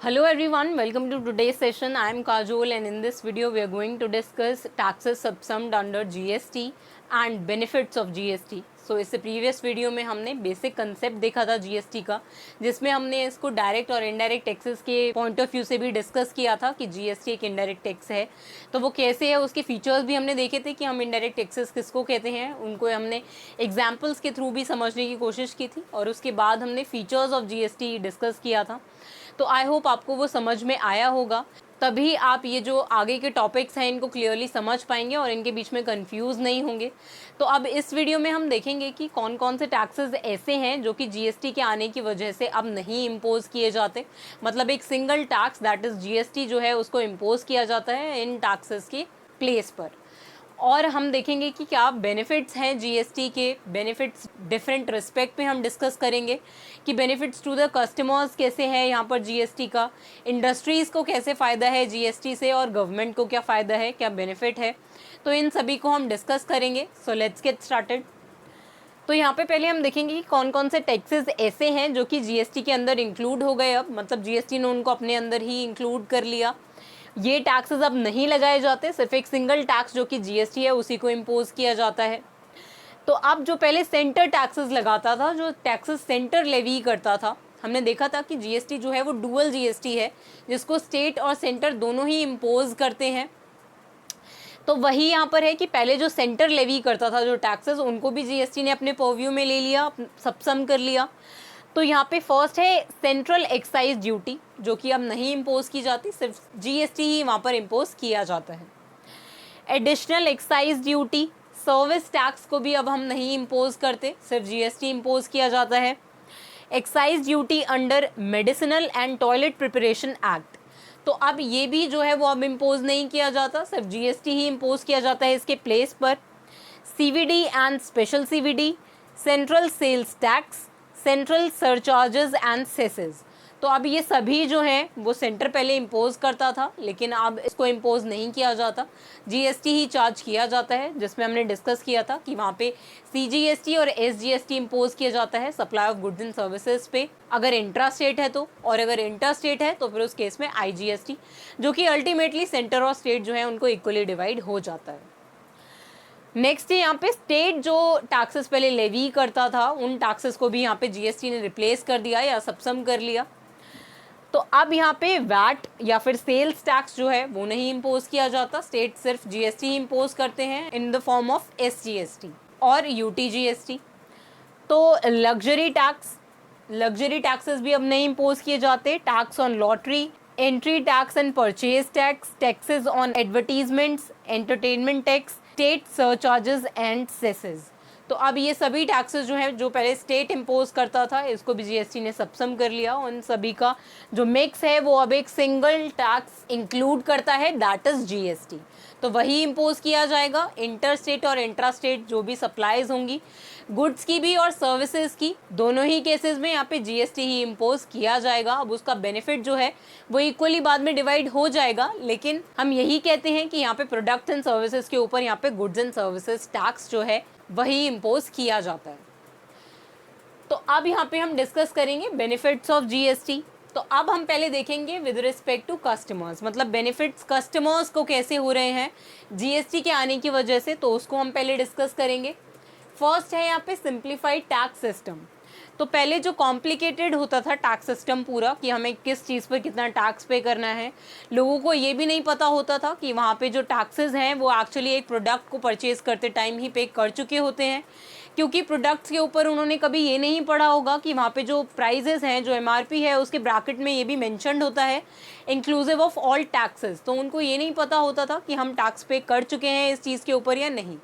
Hello everyone, welcome to today's session. I am Kajol and in this video we are going to discuss taxes subsumed under GST and benefits of GST. So इससे previous video में हमने basic concept देखा था GST का, जिसमें हमने इसको direct और इनडायरेक्ट टैक्सेस के पॉइंट ऑफ व्यू से भी डिस्कस किया था कि जीएसटी एक इनडायरेक्ट टैक्स है, तो वो कैसे है, उसके फीचर्स भी हमने देखे थे कि हम इनडायरेक्ट टैक्सेस किसको कहते हैं, उनको हमने एग्जाम्पल्स के थ्रू भी समझने की कोशिश की थी और उसके बाद हमने फीचर्स ऑफ जीएसटी डिस्कस किया था। तो आई होप आपको वो समझ में आया होगा, तभी आप ये जो आगे के टॉपिक्स हैं इनको क्लियरली समझ पाएंगे और इनके बीच में कंफ्यूज नहीं होंगे। तो अब इस वीडियो में हम देखेंगे कि कौन कौन से टैक्सेस ऐसे हैं जो कि जीएसटी के आने की वजह से अब नहीं इम्पोज किए जाते, मतलब एक single tax that is GST जो है उसको इम्पोज किया जाता है इन टैक्सेस के प्लेस पर। और हम देखेंगे कि क्या बेनिफिट्स हैं जीएसटी के, बेनिफिट्स डिफरेंट रिस्पेक्ट में हम डिस्कस करेंगे कि बेनिफिट्स टू द कस्टमर्स कैसे है यहाँ पर जीएसटी का, इंडस्ट्रीज़ को कैसे फ़ायदा है जीएसटी से और गवर्नमेंट को क्या फ़ायदा है, क्या बेनिफिट है, तो इन सभी को हम डिस्कस करेंगे। So let's get started. तो यहाँ पे पहले हम देखेंगे कि कौन कौन से टैक्सेस ऐसे हैं जो कि जीएसटी के अंदर इंक्लूड हो गए, अब मतलब जीएसटी ने उनको अपने अंदर ही इंक्लूड कर लिया। ये टैक्सेस अब नहीं लगाए जाते, सिर्फ एक सिंगल टैक्स जो कि जीएसटी है उसी को इम्पोज किया जाता है। तो अब जो पहले सेंटर टैक्सेस लगाता था, जो टैक्सेस सेंटर लेवी करता था, हमने देखा था कि जीएसटी जो है वो डुअल जीएसटी है जिसको स्टेट और सेंटर दोनों ही इम्पोज करते हैं। तो वही यहाँ पर है कि पहले जो सेंटर लेवी करता था जो टैक्सेस, उनको भी जीएसटी ने अपने पर्व्यू में ले लिया, सबसम कर लिया। तो यहाँ पे फर्स्ट है सेंट्रल एक्साइज ड्यूटी, जो कि अब नहीं इम्पोज की जाती, सिर्फ जीएसटी ही वहाँ पर इम्पोज किया जाता है। Additional excise duty, service tax को भी अब हम नहीं इम्पोज करते, सिर्फ जीएसटी इम्पोज किया जाता है। Excise duty under medicinal and toilet preparation act, तो अब ये भी जो है वो अब इम्पोज नहीं किया जाता, सिर्फ जीएसटी ही इम्पोज किया जाता है इसके प्लेस पर। CVD and special CVD, central sales tax, central surcharges and cesses, तो अब ये सभी जो हैं वो सेंटर पहले इम्पोज करता था लेकिन अब इसको इम्पोज नहीं किया जाता, जीएसटी ही चार्ज किया जाता है, जिसमें हमने डिस्कस किया था कि वहाँ पे सीजीएसटी और एसजीएसटी इम्पोज किया जाता है supply of goods and services पे, अगर इंट्रा स्टेट है तो, और अगर इंटर स्टेट है तो फिर उस केस में आईजीएसटी, जो कि अल्टीमेटली सेंटर और स्टेट जो है उनको इक्वली डिवाइड हो जाता है। नेक्स्ट है यहाँ पे स्टेट जो टैक्सेस पहले लेवी करता था, उन टैक्सेस को भी यहाँ पे जीएसटी ने रिप्लेस कर दिया या सबसम कर लिया। तो अब यहाँ पे वैट या फिर सेल्स टैक्स जो है वो नहीं इम्पोज किया जाता, स्टेट सिर्फ जीएसटी इम्पोज करते हैं in the form of SGST और यूटीजीएसटी। तो लग्जरी टैक्स, लग्जरी टैक्सेस भी अब नहीं इम्पोज किए जाते, tax on lottery, entry tax and purchase tax, taxes on advertisements, entertainment tax, state surcharges and cesses. तो अब ये सभी टैक्सेस जो हैं जो पहले स्टेट इम्पोज करता था, इसको भी जीएसटी ने सबसम कर लिया, उन सभी का जो मिक्स है वो अब एक सिंगल टैक्स इंक्लूड करता है, दैट इज जीएसटी। तो वही इम्पोज किया जाएगा इंटर स्टेट और इंट्रा स्टेट जो भी सप्लाईज होंगी, गुड्स की भी और सर्विसेज की, दोनों ही केसेस में यहाँ पे जीएसटी ही इम्पोज किया जाएगा। अब उसका बेनिफिट जो है वो इक्वली बाद में डिवाइड हो जाएगा, लेकिन हम यही कहते हैं कि यहाँ पे प्रोडक्ट एंड सर्विसेज के ऊपर यहाँ पे गुड्स एंड सर्विसेज टैक्स जो है वही इम्पोज किया जाता है। तो अब यहाँ पे हम डिस्कस करेंगे बेनिफिट्स ऑफ जीएसटी। तो अब हम पहले देखेंगे विद रिस्पेक्ट टू कस्टमर्स, मतलब बेनिफिट्स कस्टमर्स को कैसे हो रहे हैं जीएसटी के आने की वजह से, तो उसको हम पहले डिस्कस करेंगे। फर्स्ट है यहाँ पे सिंप्लीफाइड टैक्स सिस्टम। तो पहले जो कॉम्प्लिकेटेड होता था टैक्स सिस्टम पूरा कि हमें किस चीज़ पर कितना टैक्स पे करना है, लोगों को ये भी नहीं पता होता था कि वहाँ पे जो टैक्सेस हैं वो एक्चुअली एक प्रोडक्ट को परचेज़ करते टाइम ही पे कर चुके होते हैं, क्योंकि प्रोडक्ट्स के ऊपर उन्होंने कभी ये नहीं पढ़ा होगा कि वहाँ पे जो प्राइजेस हैं, जो एमआरपी है, उसके ब्रैकेट में ये भी मेंशन्ड होता है इंक्लूसिव ऑफ ऑल टैक्सेस। तो उनको ये नहीं पता होता था कि हम टैक्स पे कर चुके हैं इस चीज़ के ऊपर या नहीं।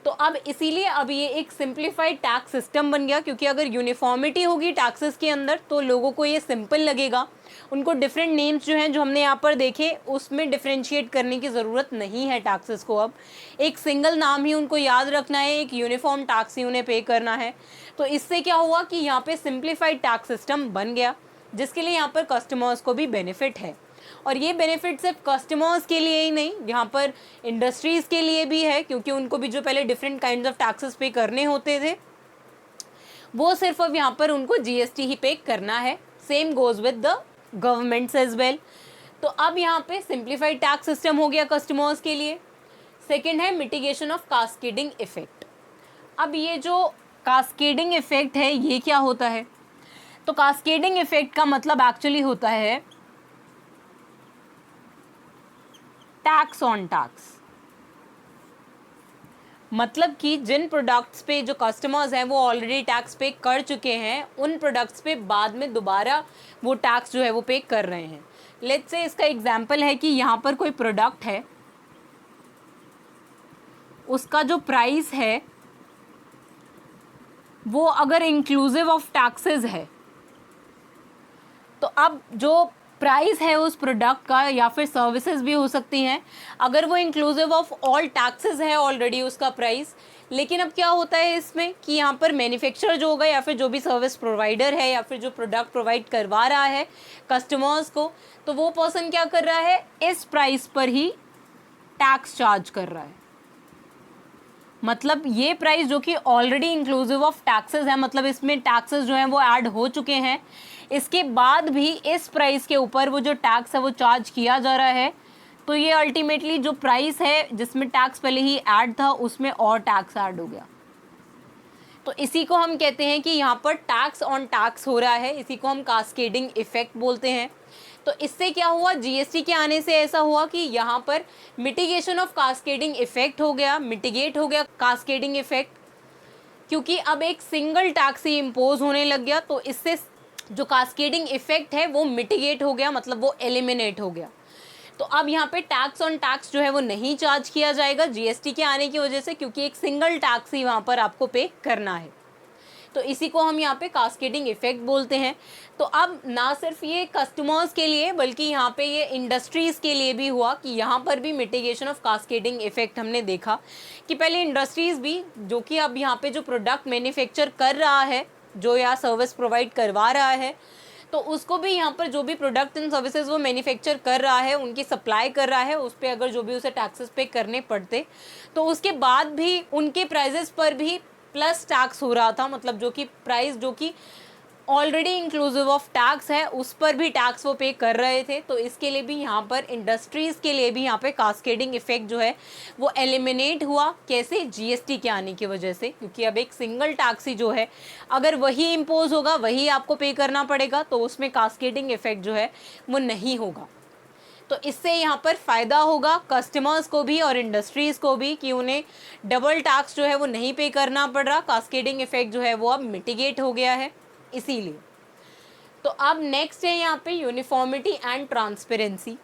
तो अब इसीलिए अब ये एक सिंप्लीफाइड टैक्स सिस्टम बन गया, क्योंकि अगर यूनिफॉर्मिटी होगी टैक्सेस के अंदर तो लोगों को ये सिंपल लगेगा, उनको डिफरेंट नेम्स जो हैं जो हमने यहाँ पर देखे उसमें डिफरेंशिएट करने की ज़रूरत नहीं है टैक्सेस को, अब एक सिंगल नाम ही उनको याद रखना है, एक यूनिफॉर्म टैक्स ही उन्हें पे करना है। तो इससे क्या हुआ कि यहाँ पे सिंप्लीफाइड टैक्स सिस्टम बन गया, जिसके लिए यहाँ पर कस्टमर्स को भी बेनिफिट है। और ये बेनिफिट सिर्फ कस्टमर्स के लिए ही नहीं, यहाँ पर इंडस्ट्रीज़ के लिए भी है, क्योंकि उनको भी जो पहले डिफरेंट काइंड्स ऑफ टैक्सेस पे करने होते थे वो सिर्फ अब यहाँ पर उनको जीएसटी ही पे करना है। Same goes with the governments as well. तो अब यहाँ पे सिंप्लीफाइड टैक्स सिस्टम हो गया कस्टमर्स के लिए। सेकेंड है मिटिगेशन ऑफ कास्केडिंग इफेक्ट। अब ये जो कास्केडिंग इफेक्ट है ये क्या होता है? तो कास्केडिंग इफेक्ट का मतलब एक्चुअली होता है टैक्स ऑन टैक्स। मतलब कि जिन प्रोडक्ट्स पे जो कस्टमर्स हैं वो ऑलरेडी टैक्स पे कर चुके हैं, उन प्रोडक्ट्स पे बाद में दोबारा वो टैक्स जो है वो पे कर रहे हैं। लेट्स से इसका एग्जांपल है कि यहाँ पर कोई प्रोडक्ट है, उसका जो प्राइस है वो अगर इंक्लूसिव ऑफ टैक्सेस है, तो अब जो प्राइस है उस प्रोडक्ट का या फिर सर्विसेज भी हो सकती हैं, अगर वो इंक्लूसिव ऑफ ऑल टैक्सेस है ऑलरेडी उसका प्राइस, लेकिन अब क्या होता है इसमें कि यहाँ पर मैन्युफैक्चरर जो होगा या फिर जो भी सर्विस प्रोवाइडर है या फिर जो प्रोडक्ट प्रोवाइड करवा रहा है कस्टमर्स को, तो वो पर्सन क्या कर रहा है, इस प्राइस पर ही टैक्स चार्ज कर रहा है। मतलब ये प्राइस जो कि ऑलरेडी इंक्लूसिव ऑफ टैक्सेस है, मतलब इसमें टैक्सेस जो हैं वो ऐड हो चुके हैं, इसके बाद भी इस प्राइस के ऊपर वो जो टैक्स है वो चार्ज किया जा रहा है। तो ये अल्टीमेटली जो प्राइस है जिसमें टैक्स पहले ही ऐड था उसमें और टैक्स ऐड हो गया। तो इसी को हम कहते हैं कि यहाँ पर टैक्स ऑन टैक्स हो रहा है, इसी को हम कास्केडिंग इफेक्ट बोलते हैं। तो इससे क्या हुआ, जीएसटी के आने से ऐसा हुआ कि यहाँ पर मिटिगेशन ऑफ कास्केडिंग इफेक्ट हो गया, मिटिगेट हो गया कास्केडिंग इफेक्ट, क्योंकि अब एक सिंगल टैक्स ही इम्पोज होने लग गया। तो इससे जो कास्केडिंग इफेक्ट है वो मिटिगेट हो गया, मतलब वो एलिमिनेट हो गया। तो अब यहाँ पे टैक्स ऑन टैक्स जो है वो नहीं चार्ज किया जाएगा जीएसटी के आने की वजह से, क्योंकि एक सिंगल टैक्स ही वहाँ पर आपको पे करना है। तो इसी को हम यहाँ पे कास्केडिंग इफेक्ट बोलते हैं। तो अब ना सिर्फ ये कस्टमर्स के लिए बल्कि यहाँ पे ये इंडस्ट्रीज़ के लिए भी हुआ कि यहाँ पर भी मिटिगेशन ऑफ कास्केडिंग इफेक्ट हमने देखा कि पहले इंडस्ट्रीज़ भी जो कि अब यहाँ पे जो प्रोडक्ट मैन्युफैक्चर कर रहा है, जो या सर्विस प्रोवाइड करवा रहा है, तो उसको भी यहाँ पर जो भी प्रोडक्ट एंड सर्विसेज वो मैन्युफैक्चर कर रहा है, उनकी सप्लाई कर रहा है, उस पर अगर जो भी उसे टैक्सेस पे करने पड़ते तो उसके बाद भी उनके प्राइजेस पर भी प्लस टैक्स हो रहा था। मतलब जो कि प्राइस जो कि ऑलरेडी इंक्लूसिव ऑफ टैक्स है उस पर भी टैक्स वो पे कर रहे थे। तो इसके लिए भी यहाँ पर इंडस्ट्रीज़ के लिए भी यहाँ पे कास्केडिंग इफेक्ट जो है वो एलिमिनेट हुआ। कैसे? जीएसटी के आने की वजह से, क्योंकि अब एक सिंगल टैक्स ही जो है अगर वही इम्पोज होगा वही आपको पे करना पड़ेगा, तो उसमें कास्केडिंग इफेक्ट जो है वो नहीं होगा। तो इससे यहाँ पर फ़ायदा होगा कस्टमर्स को भी और इंडस्ट्रीज़ को भी कि उन्हें डबल टैक्स जो है वो नहीं पे करना पड़ रहा। कास्केडिंग इफेक्ट जो है वो अब मिटिगेट हो गया है इसीलिए। तो अब नेक्स्ट है यहाँ पे यूनिफॉर्मिटी एंड ट्रांसपेरेंसी।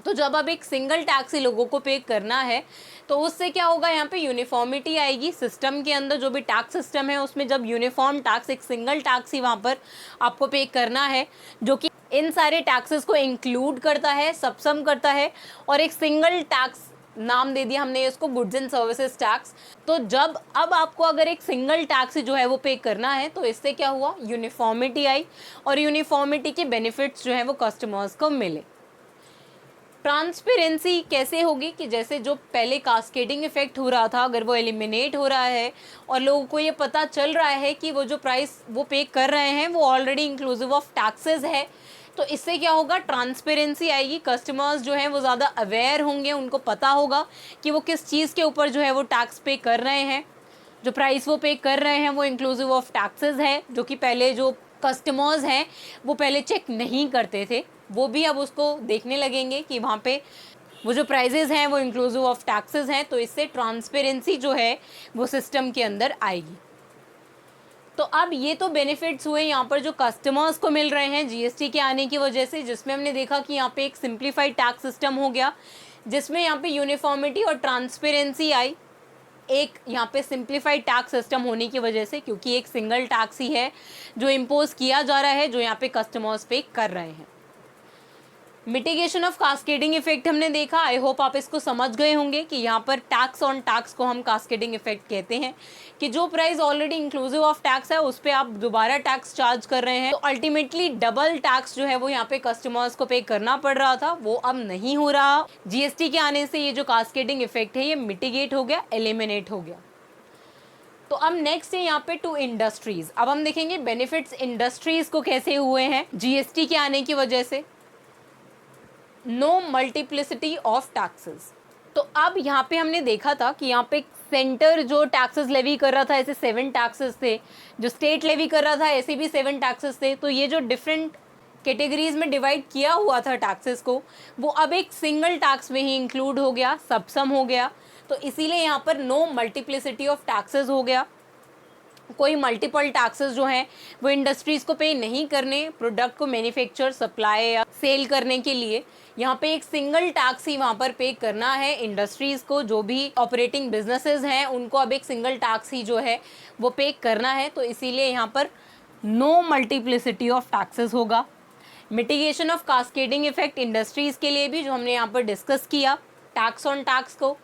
तो जब अब एक सिंगल टैक्स ही लोगों को पे करना है तो उससे क्या होगा, यहाँ पे यूनिफॉर्मिटी आएगी सिस्टम के अंदर। जो भी टैक्स सिस्टम है उसमें जब यूनिफॉर्म टैक्स, एक सिंगल टैक्स ही वहाँ पर आपको पे करना है जो कि इन सारे टैक्सेस को इंक्लूड करता है, सबसम करता है, और एक सिंगल टैक्स नाम दे दिया हमने इसको गुड्स एंड सर्विसेज टैक्स। तो जब अब आपको अगर एक सिंगल टैक्स जो है वो पे करना है तो इससे क्या हुआ, यूनिफॉर्मिटी आई और यूनिफॉर्मिटी के बेनिफिट्स जो है वो कस्टमर्स को मिले। ट्रांसपेरेंसी कैसे होगी कि जैसे जो पहले कास्केडिंग इफेक्ट हो रहा था अगर वो एलिमिनेट हो रहा है और लोगों को ये पता चल रहा है कि वो जो प्राइस वो पे कर रहे हैं वो ऑलरेडी इंक्लूसिव ऑफ टैक्सेस है, तो इससे क्या होगा, ट्रांसपेरेंसी आएगी। कस्टमर्स जो हैं वो ज़्यादा अवेयर होंगे, उनको पता होगा कि वो किस चीज़ के ऊपर जो है वो टैक्स पे कर रहे हैं। जो प्राइस वो पे कर रहे हैं वो इंक्लूसिव ऑफ टैक्सेस है, जो कि पहले जो कस्टमर्स हैं वो पहले चेक नहीं करते थे, वो भी अब उसको देखने लगेंगे कि वहाँ पे वो जो प्राइजेज़ हैं वो इंक्लूसिव ऑफ टैक्सेस हैं। तो इससे ट्रांसपेरेंसी जो है वो सिस्टम के अंदर आएगी। तो अब ये तो बेनिफिट्स हुए यहाँ पर जो कस्टमर्स को मिल रहे हैं जीएसटी के आने की वजह से, जिसमें हमने देखा कि यहाँ पे एक सिंप्लीफाइड टैक्स सिस्टम हो गया जिसमें यहाँ पे यूनिफॉर्मिटी और ट्रांसपेरेंसी आई। एक यहाँ पे सिंप्लीफाइड टैक्स सिस्टम होने की वजह से, क्योंकि एक सिंगल टैक्स ही है जो इम्पोज किया जा रहा है, जो यहाँ पे कस्टमर्स पे कर रहे हैं। मिटिगेशन ऑफ कास्केडिंग इफेक्ट हमने देखा। आई होप आप इसको समझ गए होंगे कि यहाँ पर टैक्स ऑन टैक्स को हम कास्केडिंग इफेक्ट कहते हैं कि जो price already inclusive of tax है उस पर आप दोबारा टैक्स चार्ज कर रहे हैं, तो अल्टीमेटली डबल टैक्स जो है वो यहाँ पे कस्टमर्स को पे करना पड़ रहा था, वो अब नहीं हो रहा। जीएसटी के आने से ये जो कास्केडिंग इफेक्ट है ये मिटिगेट हो गया, एलिमिनेट हो गया। तो अब नेक्स्ट है यहाँ पे टू इंडस्ट्रीज। अब हम देखेंगे बेनिफिट्स इंडस्ट्रीज को कैसे हुए हैं जीएसटी के आने की वजह से। No multiplicity of taxes. तो अब यहाँ पे हमने देखा था कि यहाँ पे सेंटर जो टैक्सेस लेवी कर रहा था, ऐसे 7 टैक्सेस थे, जो स्टेट लेवी कर रहा था ऐसे भी 7 टैक्सेस थे। तो ये जो डिफरेंट कैटेगरीज में डिवाइड किया हुआ था टैक्सेस को, वो अब एक सिंगल टैक्स में ही इंक्लूड हो गया, सबसम हो गया। तो इसीलिए यहाँ पर नो मल्टीप्लिसिटी ऑफ टैक्सेस हो गया। कोई मल्टीपल टैक्सेस जो हैं वो इंडस्ट्रीज़ को पे नहीं करने, प्रोडक्ट को मैन्युफैक्चर, सप्लाई या सेल करने के लिए। यहाँ पे एक सिंगल टैक्स ही वहाँ पर पे करना है इंडस्ट्रीज़ को। जो भी ऑपरेटिंग बिजनेसेस हैं उनको अब एक सिंगल टैक्स ही जो है वो पे करना है। तो इसीलिए यहाँ पर नो मल्टीप्लिसिटी ऑफ टैक्सेस होगा। Mitigation of cascading effect industries के लिए भी, जो हमने यहाँ पर डिस्कस किया टैक्स ऑन टैक्स को।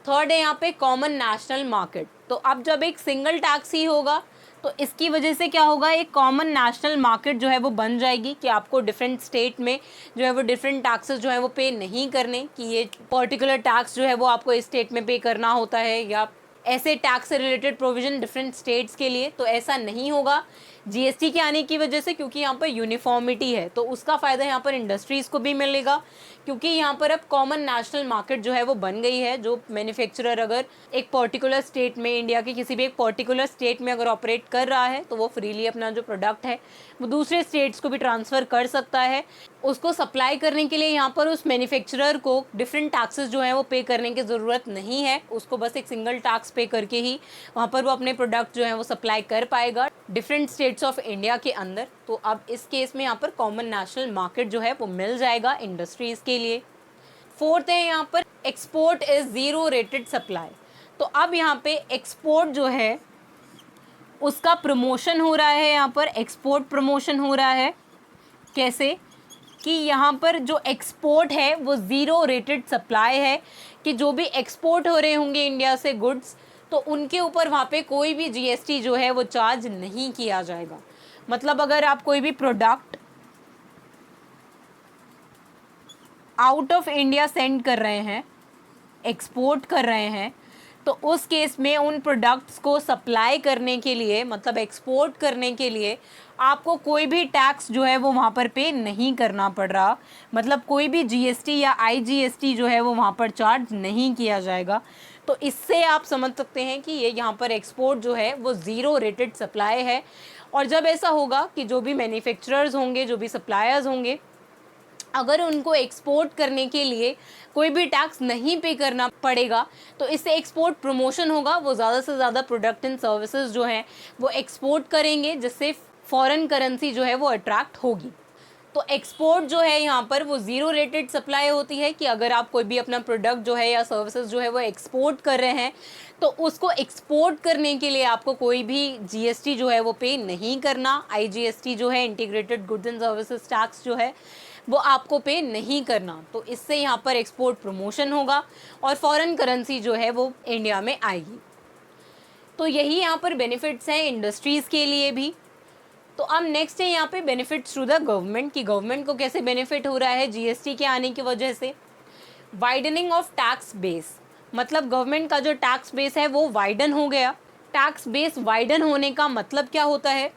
थर्ड है यहाँ पे कॉमन नेशनल मार्केट। तो अब जब एक सिंगल टैक्स ही होगा तो इसकी वजह से क्या होगा, एक कॉमन नेशनल मार्केट जो है वो बन जाएगी कि आपको डिफरेंट स्टेट में जो है वो डिफरेंट टैक्सेस जो है वो पे नहीं करने, कि ये पर्टिकुलर टैक्स जो है वो आपको इस स्टेट में पे करना होता है, या ऐसे टैक्स से रिलेटेड प्रोविजन डिफरेंट स्टेट्स के लिए। तो ऐसा नहीं होगा जीएसटी के आने की वजह से, क्योंकि यहाँ पर यूनिफॉर्मिटी है। तो उसका फ़ायदा यहाँ पर इंडस्ट्रीज़ को भी मिलेगा, क्योंकि यहाँ पर अब कॉमन नेशनल मार्केट जो है वो बन गई है। जो मैन्युफैक्चरर अगर एक पर्टिकुलर स्टेट में, इंडिया के किसी भी एक पर्टिकुलर स्टेट में अगर ऑपरेट कर रहा है, तो वो फ्रीली अपना जो प्रोडक्ट है वो दूसरे स्टेट्स को भी ट्रांसफ़र कर सकता है। उसको सप्लाई करने के लिए यहाँ पर उस मैन्युफैक्चरर को डिफरेंट टैक्सेस जो हैं वो पे करने की ज़रूरत नहीं है। उसको बस एक सिंगल टैक्स पे करके ही वहाँ पर वो अपने प्रोडक्ट जो है वो सप्लाई कर पाएगा डिफरेंट स्टेट्स ऑफ इंडिया के अंदर। तो अब इस केस में यहाँ पर कॉमन नेशनल मार्केट जो है वो मिल जाएगा इंडस्ट्रीज़ के लिए। फोर्थ है यहाँ पर export is zero rated supply. तो अब यहाँ पे एक्सपोर्ट जो है उसका प्रमोशन हो रहा है, यहाँ पर एक्सपोर्ट प्रमोशन हो रहा है। कैसे कि यहाँ पर जो एक्सपोर्ट है वो ज़ीरो रेटेड सप्लाई है, कि जो भी एक्सपोर्ट हो रहे होंगे इंडिया से गुड्स, तो उनके ऊपर वहाँ पे कोई भी जीएसटी जो है वो चार्ज नहीं किया जाएगा। मतलब अगर आप कोई भी product out of India send कर रहे हैं, एक्सपोर्ट कर रहे हैं, तो उस केस में उन प्रोडक्ट्स को सप्लाई करने के लिए, मतलब एक्सपोर्ट करने के लिए, आपको कोई भी टैक्स जो है वो वहाँ पर पे नहीं करना पड़ रहा। मतलब कोई भी जीएसटी या आईजीएसटी जो है वो वहाँ पर चार्ज नहीं किया जाएगा। तो इससे आप समझ सकते हैं कि ये यहाँ पर एक्सपोर्ट जो है वो ज़ीरो रेटेड सप्लाई है। और जब ऐसा होगा कि जो भी मैन्युफैक्चरर्स होंगे, जो भी सप्लायर्स होंगे, अगर उनको एक्सपोर्ट करने के लिए कोई भी टैक्स नहीं पे करना पड़ेगा, तो इससे एक्सपोर्ट प्रमोशन होगा। वो ज़्यादा से ज़्यादा प्रोडक्ट एंड सर्विसेज जो हैं वो एक्सपोर्ट करेंगे, जिससे फॉरेन करेंसी जो है वो अट्रैक्ट होगी। तो एक्सपोर्ट जो है यहाँ पर वो ज़ीरो रेटेड सप्लाई होती है, कि अगर आप कोई भी अपना प्रोडक्ट जो है या सर्विसेज जो है वो एक्सपोर्ट कर रहे हैं, तो उसको एक्सपोर्ट करने के लिए आपको कोई भी जीएसटी जो है वो पे नहीं करना। आईजीएसटी जो है, integrated goods and services tax जो है, वो आपको पे नहीं करना। तो इससे यहाँ पर एक्सपोर्ट प्रमोशन होगा और फॉरेन करेंसी जो है वो इंडिया में आएगी। तो यही यहाँ पर बेनिफिट्स हैं इंडस्ट्रीज़ के लिए भी। तो अब नेक्स्ट है यहाँ पे बेनिफिट्स टू द गवर्नमेंट, कि गवर्नमेंट को कैसे बेनिफिट हो रहा है जीएसटी के आने की वजह से। वाइडनिंग ऑफ टैक्स बेस, मतलब गवर्नमेंट का जो टैक्स बेस है वो वाइडन हो गया। टैक्स बेस वाइडन होने का मतलब क्या होता है,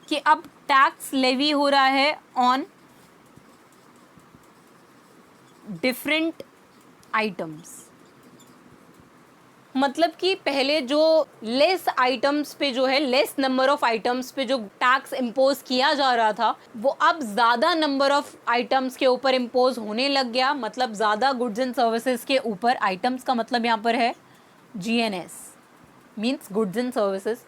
कि अब टैक्स लेवी हो रहा है ऑन डिफरेंट आइटम्स। मतलब कि पहले जो लेस आइटम्स पे जो है, लेस नंबर ऑफ आइटम्स पे जो टैक्स इम्पोज किया जा रहा था, वो अब ज़्यादा नंबर ऑफ आइटम्स के ऊपर इम्पोज होने लग गया। मतलब ज़्यादा गुड्स एंड सर्विसेज के ऊपर। आइटम्स का मतलब यहाँ पर है GNS, means goods and services.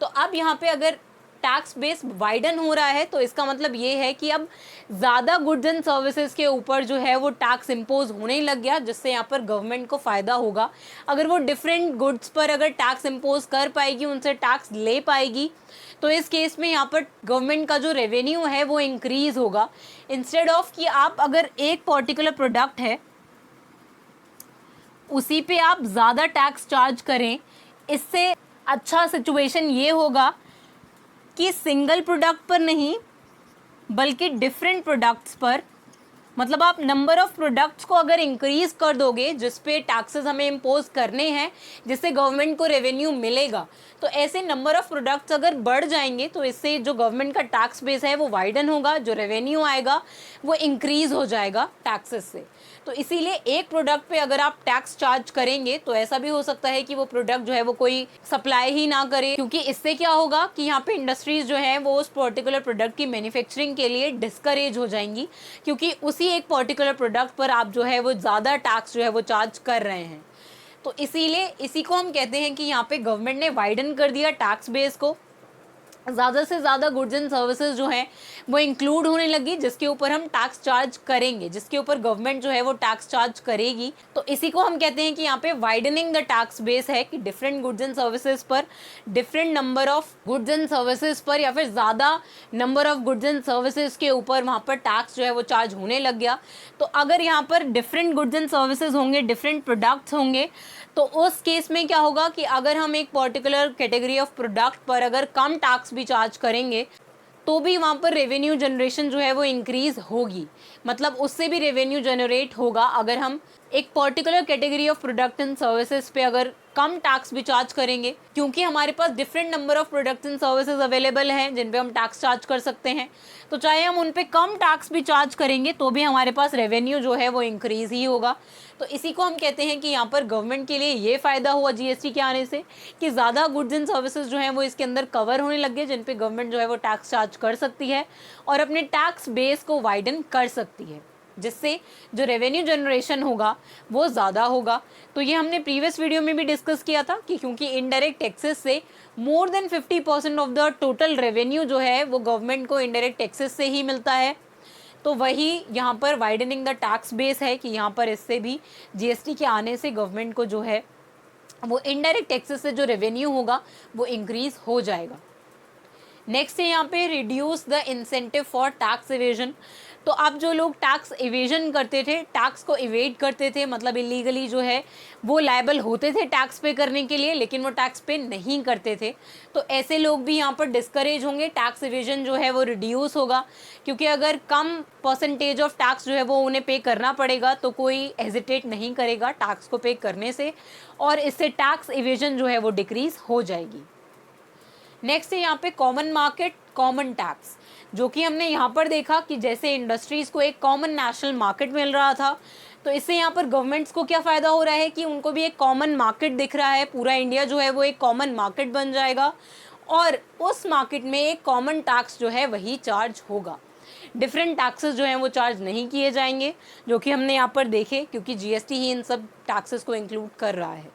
तो अब यहाँ पे अगर टैक्स बेस वाइडन हो रहा है, तो इसका मतलब ये है कि अब ज़्यादा गुड्स एंड सर्विसेज के ऊपर जो है वो टैक्स इम्पोज होने लग गया, जिससे यहाँ पर गवर्नमेंट को फ़ायदा होगा। अगर वो डिफरेंट गुड्स पर अगर टैक्स इम्पोज कर पाएगी, उनसे टैक्स ले पाएगी, तो इस केस में यहाँ पर गवर्नमेंट का जो रेवेन्यू है वो इंक्रीज़ होगा। इंस्टेड ऑफ कि आप अगर एक पर्टिकुलर प्रोडक्ट है उसी पे आप ज़्यादा टैक्स चार्ज करें, इससे अच्छा सिचुएशन ये होगा कि सिंगल प्रोडक्ट पर नहीं बल्कि डिफरेंट प्रोडक्ट्स पर मतलब आप नंबर ऑफ प्रोडक्ट्स को अगर इंक्रीज कर दोगे जिस पे टैक्सेस हमें इम्पोज करने हैं, जिससे गवर्नमेंट को रेवेन्यू मिलेगा, तो ऐसे नंबर ऑफ प्रोडक्ट्स अगर बढ़ जाएंगे तो इससे जो गवर्नमेंट का टैक्स बेस है वो वाइडन होगा, जो रेवेन्यू आएगा वो इंक्रीज हो जाएगा टैक्सेस से। तो इसीलिए एक प्रोडक्ट पे अगर आप टैक्स चार्ज करेंगे तो ऐसा भी हो सकता है कि वो प्रोडक्ट जो है वो कोई सप्लाई ही ना करे, क्योंकि इससे क्या होगा कि यहाँ पे इंडस्ट्रीज जो है वो उस पर्टिकुलर प्रोडक्ट की मैन्युफैक्चरिंग के लिए डिस्करेज हो जाएंगी, क्योंकि उसी एक पर्टिकुलर प्रोडक्ट पर आप जो है वो ज़्यादा टैक्स जो है वो चार्ज कर रहे हैं। तो इसीलिए इसी को हम कहते हैं कि यहाँ पे गवर्नमेंट ने वाइडन कर दिया टैक्स बेस को, ज़्यादा से ज़्यादा गुड्स एंड सर्विसेज जो हैं वो इंक्लूड होने लगी जिसके ऊपर हम टैक्स चार्ज करेंगे, जिसके ऊपर गवर्नमेंट जो है वो टैक्स चार्ज करेगी। तो इसी को हम कहते हैं कि यहाँ पे वाइडनिंग द टैक्स बेस है कि डिफरेंट गुड्स एंड सर्विसेज पर, different number of goods and services पर या फिर ज़्यादा number of goods and services के ऊपर वहाँ पर टैक्स जो है वो चार्ज होने लग गया। तो अगर यहाँ पर डिफरेंट गुड्स एंड सर्विसेज होंगे, डिफरेंट प्रोडक्ट्स होंगे, तो उस केस में क्या होगा कि अगर हम एक पर्टिकुलर कैटेगरी ऑफ प्रोडक्ट पर अगर कम टैक्स भी चार्ज करेंगे तो भी वहाँ पर रेवेन्यू जनरेशन जो है वो इंक्रीज होगी, मतलब उससे भी रेवेन्यू जनरेट होगा अगर हम एक particular category of product and services पे अगर कम टैक्स भी चार्ज करेंगे, क्योंकि हमारे पास different number of products and services available हैं जिन पे हम टैक्स चार्ज कर सकते हैं। तो चाहे हम उन पे कम टैक्स भी चार्ज करेंगे तो भी हमारे पास रेवेन्यू जो है वो इंक्रीज ही होगा। तो इसी को हम कहते हैं कि यहाँ पर गवर्नमेंट के लिए ये फ़ायदा हुआ जीएसटी के आने से कि ज़्यादा गुड्स एंड सर्विसेज जो हैं वो इसके अंदर कवर होने लग गए, जिन पे गवर्नमेंट जो है वो टैक्स चार्ज कर सकती है और अपने टैक्स बेस को वाइडन कर सकती है, जिससे जो रेवेन्यू जनरेशन होगा वो ज़्यादा होगा। तो ये हमने प्रीवियस वीडियो में भी डिस्कस किया था कि क्योंकि इनडायरेक्ट टैक्सेस से more than 50% of the total revenue जो है वो गवर्नमेंट को इनडायरेक्ट टैक्सेस से ही मिलता है। तो वही यहाँ पर वाइडनिंग द टैक्स बेस है कि यहाँ पर इससे भी जीएसटी के आने से गवर्नमेंट को जो है वो इनडायरेक्ट टैक्सेस से जो रेवेन्यू होगा वो इंक्रीज हो जाएगा। नेक्स्ट है यहाँ पे reduce the incentive for tax evasion. तो अब जो लोग टैक्स इवेजन करते थे, टैक्स को इवेड करते थे, मतलब इलीगली जो है वो लायबल होते थे टैक्स पे करने के लिए लेकिन वो टैक्स पे नहीं करते थे, तो ऐसे लोग भी यहाँ पर डिस्करेज होंगे, टैक्स इवेजन जो है वो रिड्यूस होगा, क्योंकि अगर कम परसेंटेज ऑफ टैक्स जो है वो उन्हें पे करना पड़ेगा तो कोई हेजिटेट नहीं करेगा टैक्स को पे करने से, और इससे टैक्स इवेजन जो है वो डिक्रीज हो जाएगी। नेक्स्ट है यहाँ पे कॉमन मार्केट कॉमन टैक्स, जो कि हमने यहाँ पर देखा कि जैसे इंडस्ट्रीज़ को एक कॉमन नेशनल मार्केट मिल रहा था, तो इससे यहाँ पर गवर्नमेंट्स को क्या फ़ायदा हो रहा है कि उनको भी एक कॉमन मार्केट दिख रहा है, पूरा इंडिया जो है वो एक कॉमन मार्केट बन जाएगा और उस मार्केट में एक कॉमन टैक्स जो है वही चार्ज होगा। डिफरेंट टैक्सेस जो हैं वो चार्ज नहीं किए जाएंगे, जो कि हमने यहाँ पर देखे, क्योंकि जीएसटी ही इन सब टैक्सेस को इंक्लूड कर रहा है।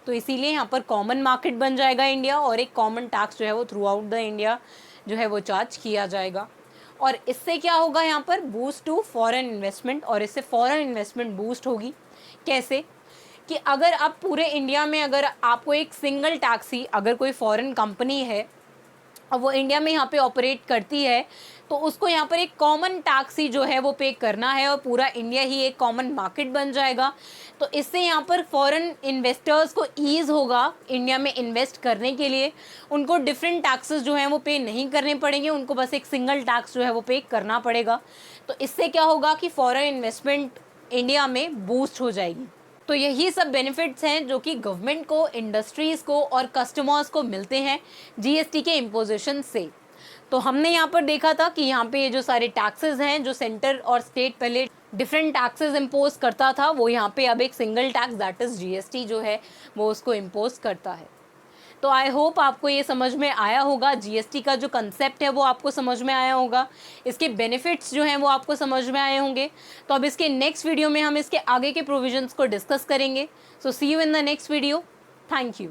तो इसीलिए यहाँ पर कॉमन मार्केट बन जाएगा इंडिया और एक कॉमन टैक्स जो है वो थ्रू आउट द इंडिया जो है वो चार्ज किया जाएगा। और इससे क्या होगा यहाँ पर बूस्ट टू फॉरेन इन्वेस्टमेंट, और इससे फॉरेन इन्वेस्टमेंट बूस्ट होगी। कैसे कि अगर आप पूरे इंडिया में अगर आपको एक सिंगल टैक्स ही अगर कोई फॉरेन कंपनी है और वो इंडिया में यहाँ पे ऑपरेट करती है तो उसको यहाँ पर एक कॉमन टैक्स ही जो है वो पे करना है और पूरा इंडिया ही एक कॉमन मार्केट बन जाएगा। तो इससे यहाँ पर फॉरेन इन्वेस्टर्स को ईज़ होगा इंडिया में इन्वेस्ट करने के लिए, उनको डिफरेंट टैक्सेस जो हैं वो पे नहीं करने पड़ेंगे, उनको बस एक सिंगल टैक्स जो है वो पे करना पड़ेगा। तो इससे क्या होगा कि फॉरेन इन्वेस्टमेंट इंडिया में बूस्ट हो जाएगी। तो यही सब बेनिफिट्स हैं जो कि गवर्नमेंट को, इंडस्ट्रीज़ को और कस्टमर्स को मिलते हैं जीएसटी के इम्पोजिशन से। तो हमने यहाँ पर देखा था कि यहाँ पे ये जो सारे टैक्सेस हैं, जो सेंटर और स्टेट पहले डिफरेंट टैक्सेस इम्पोज करता था, वो यहाँ पे अब एक single tax that is GST जो है वो उसको इम्पोज करता है। तो आई होप आपको ये समझ में आया होगा, जीएसटी का जो कंसेप्ट है वो आपको समझ में आया होगा, इसके बेनिफिट्स जो हैं वो आपको समझ में आए होंगे। तो अब इसके नेक्स्ट वीडियो में हम इसके आगे के प्रोविजंस को डिस्कस करेंगे। So see you in the next video. Thank you.